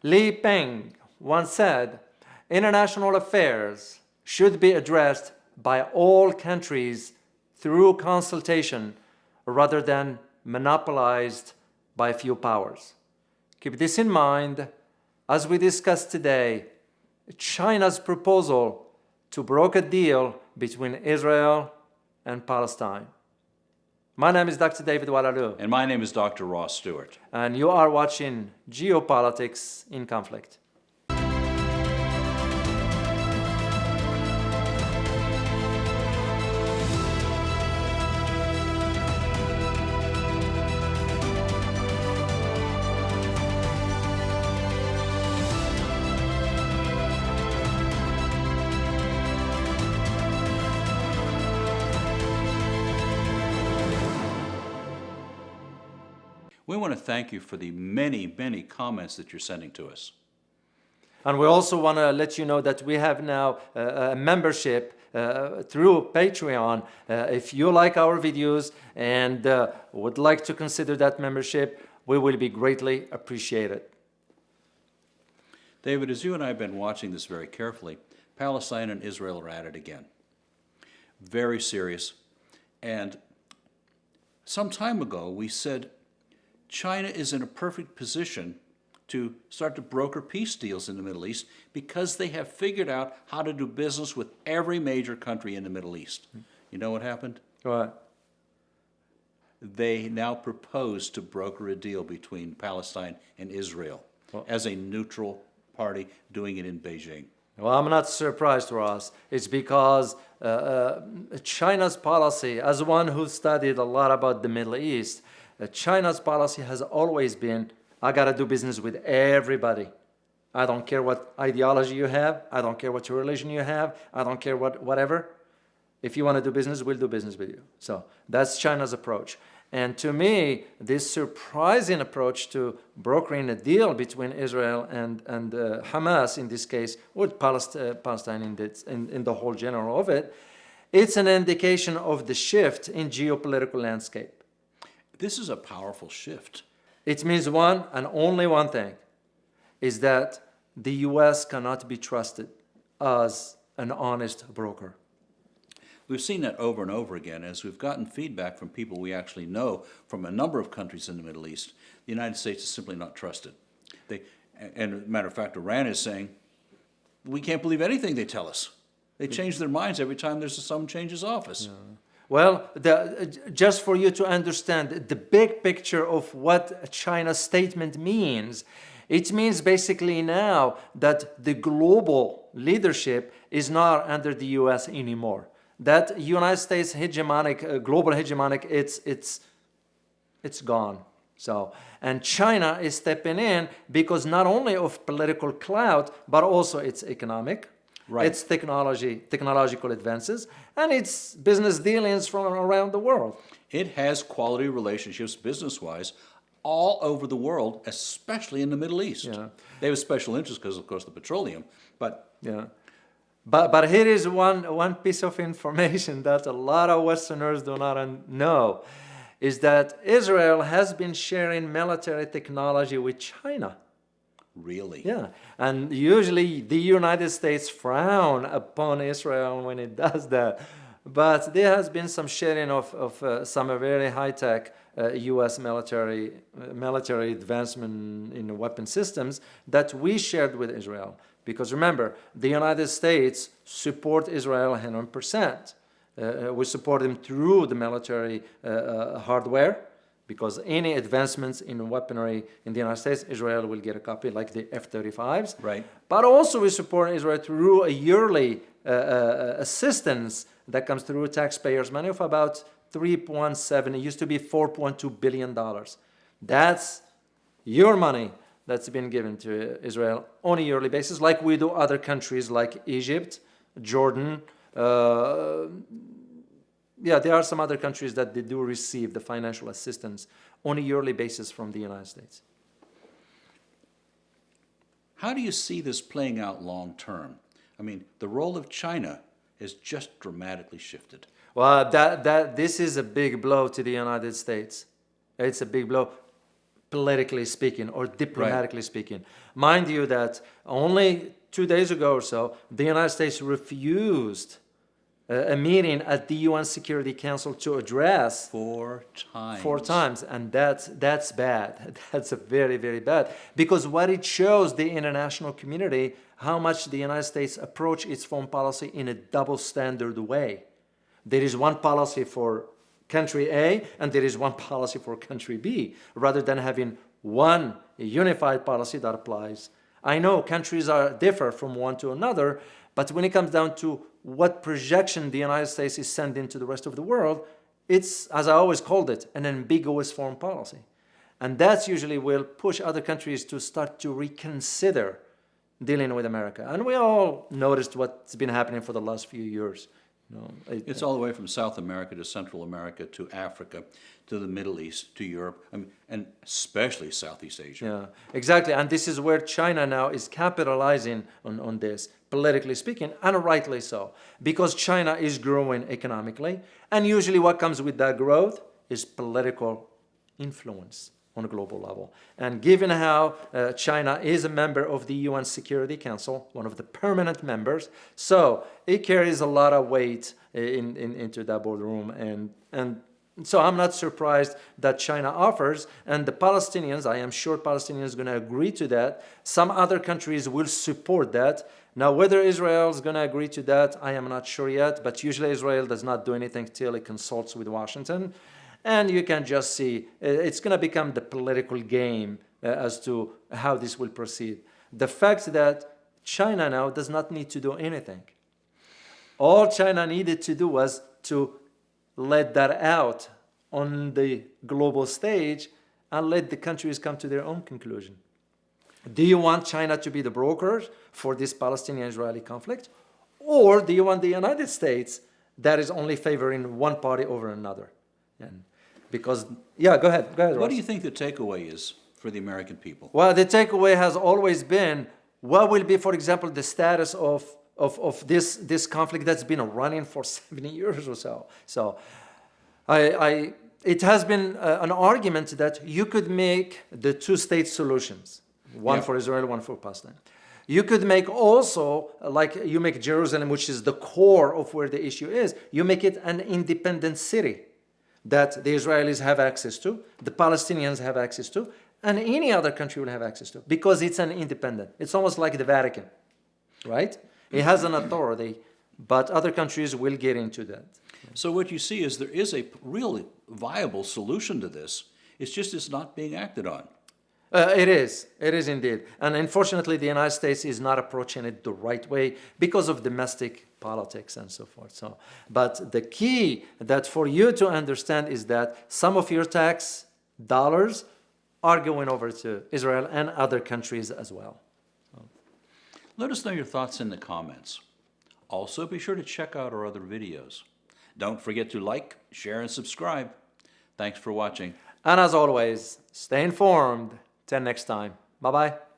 Li Peng once said, international affairs should be addressed by all countries through consultation rather than monopolized by a few powers. Keep this in mind as we discuss today China's proposal to broker a deal between Israel and Palestine. My name is Dr. David Oualaalou. And my name is Dr. Ross Stewart. And you are watching Geopolitics in Conflict. We want to thank you for the many, many comments that you're sending to us. And we also want to let you know that we have now a membership through Patreon. If you like our videos and would like to consider that membership, we will be greatly appreciated. David, as you and I have been watching this very carefully, Palestine and Israel are at it again. Very serious. And some time ago, we said China is in a perfect position to start to broker peace deals in the Middle East because they have figured out how to do business with every major country in the Middle East. You know what happened? What? They now propose to broker a deal between Palestine and Israel as a neutral party doing it in Beijing. Well, I'm not surprised, Ross. It's because China's policy, as one who studied a lot about the Middle East, China's policy has always been, I got to do business with everybody. I don't care what ideology you have. I don't care what your religion you have. I don't care whatever. If you want to do business, we'll do business with you. So that's China's approach. And to me, this surprising approach to brokering a deal between Israel and Hamas, in this case, with Palestine in the whole general of it, it's an indication of the shift in geopolitical landscape. This is a powerful shift. It means one and only one thing, is that the U.S. cannot be trusted as an honest broker. We've seen that over and over again as we've gotten feedback from people we actually know from a number of countries in the Middle East. The United States is simply not trusted. And as a matter of fact, Iran is saying, we can't believe anything they tell us. They change their minds every time there's someone changes office. Yeah. Well, just for you to understand the big picture of what China's statement means, it means basically now that the global leadership is not under the U.S. anymore. That United States hegemonic, global hegemonic, it's gone. So, and China is stepping in because not only of political clout, but also its economic, its technological advances, and its business dealings from around the world. It has quality relationships business-wise all over the world, especially in the Middle East. Yeah. They have a special interest because, of course, the petroleum, but... Yeah. But here is one piece of information that a lot of Westerners do not know, is that Israel has been sharing military technology with China. Really? Yeah, and usually the United States frown upon Israel when it does that. But there has been some sharing of some very high-tech U.S. military advancement in weapon systems that we shared with Israel. Because remember, the United States support Israel 100%. We support them through the military hardware, because any advancements in weaponry in the United States, Israel will get a copy, like the F-35s. Right. But also we support Israel through a yearly assistance that comes through taxpayers' money of about 3.7, it used to be $4.2 billion. That's your money that's been given to Israel on a yearly basis, like we do other countries like Egypt, Jordan. Yeah, there are some other countries that they do receive the financial assistance on a yearly basis from the United States. How do you see this playing out long term? I mean, the role of China has just dramatically shifted. Well, this is a big blow to the United States. It's a big blow. politically speaking or diplomatically speaking. Mind you that only 2 days ago or so, the United States refused a meeting at the UN Security Council to address 4 times. 4 times, and that's bad. That's a very, very bad, because what it shows the international community how much the United States approach its foreign policy in a double standard way. There is one policy for country A and there is one policy for country B, rather than having one unified policy that applies. I know countries differ from one to another, but when it comes down to what projection the United States is sending to the rest of the world, it's, as I always called it, an ambiguous foreign policy. And that's usually will push other countries to start to reconsider dealing with America. And we all noticed what's been happening for the last few years. You know, It's all the way from South America to Central America to Africa to the Middle East to Europe, and especially Southeast Asia. Yeah, exactly. And this is where China now is capitalizing on this, politically speaking, and rightly so, because China is growing economically. And usually what comes with that growth is political influence on a global level. And given how China is a member of the UN Security Council, one of the permanent members, so it carries a lot of weight into that boardroom. And so I'm not surprised that China offers, and the Palestinians, I am sure Palestinians are going to agree to that. Some other countries will support that. Now, whether Israel is going to agree to that, I am not sure yet, but usually Israel does not do anything till it consults with Washington. And you can just see it's going to become the political game as to how this will proceed. The fact that China now does not need to do anything. All China needed to do was to let that out on the global stage and let the countries come to their own conclusion. Do you want China to be the brokers for this Palestinian-Israeli conflict? Or do you want the United States that is only favoring one party over another? And because, yeah, go ahead, What Ross. do you think the takeaway is for the American people? Well, the takeaway has always been, what will be, for example, the status of this conflict that's been running for 70 years or so. So it has been an argument that you could make the two-state solutions, one for Israel, one for Palestine. You could make also, like you make Jerusalem, which is the core of where the issue is, you make it an independent city that the Israelis have access to, the Palestinians have access to, and any other country will have access to, because it's an independent. It's almost like the Vatican, right? It has an authority, but other countries will get into that. So what you see is there is a really viable solution to this. It's not being acted on. It is indeed. And unfortunately, the United States is not approaching it the right way because of domestic politics and so forth. So, but the key that for you to understand is that some of your tax dollars are going over to Israel and other countries as well. Let us know your thoughts in the comments. Also, be sure to check out our other videos. Don't forget to like, share, and subscribe. Thanks for watching. And as always, stay informed. Till next time. Bye-bye.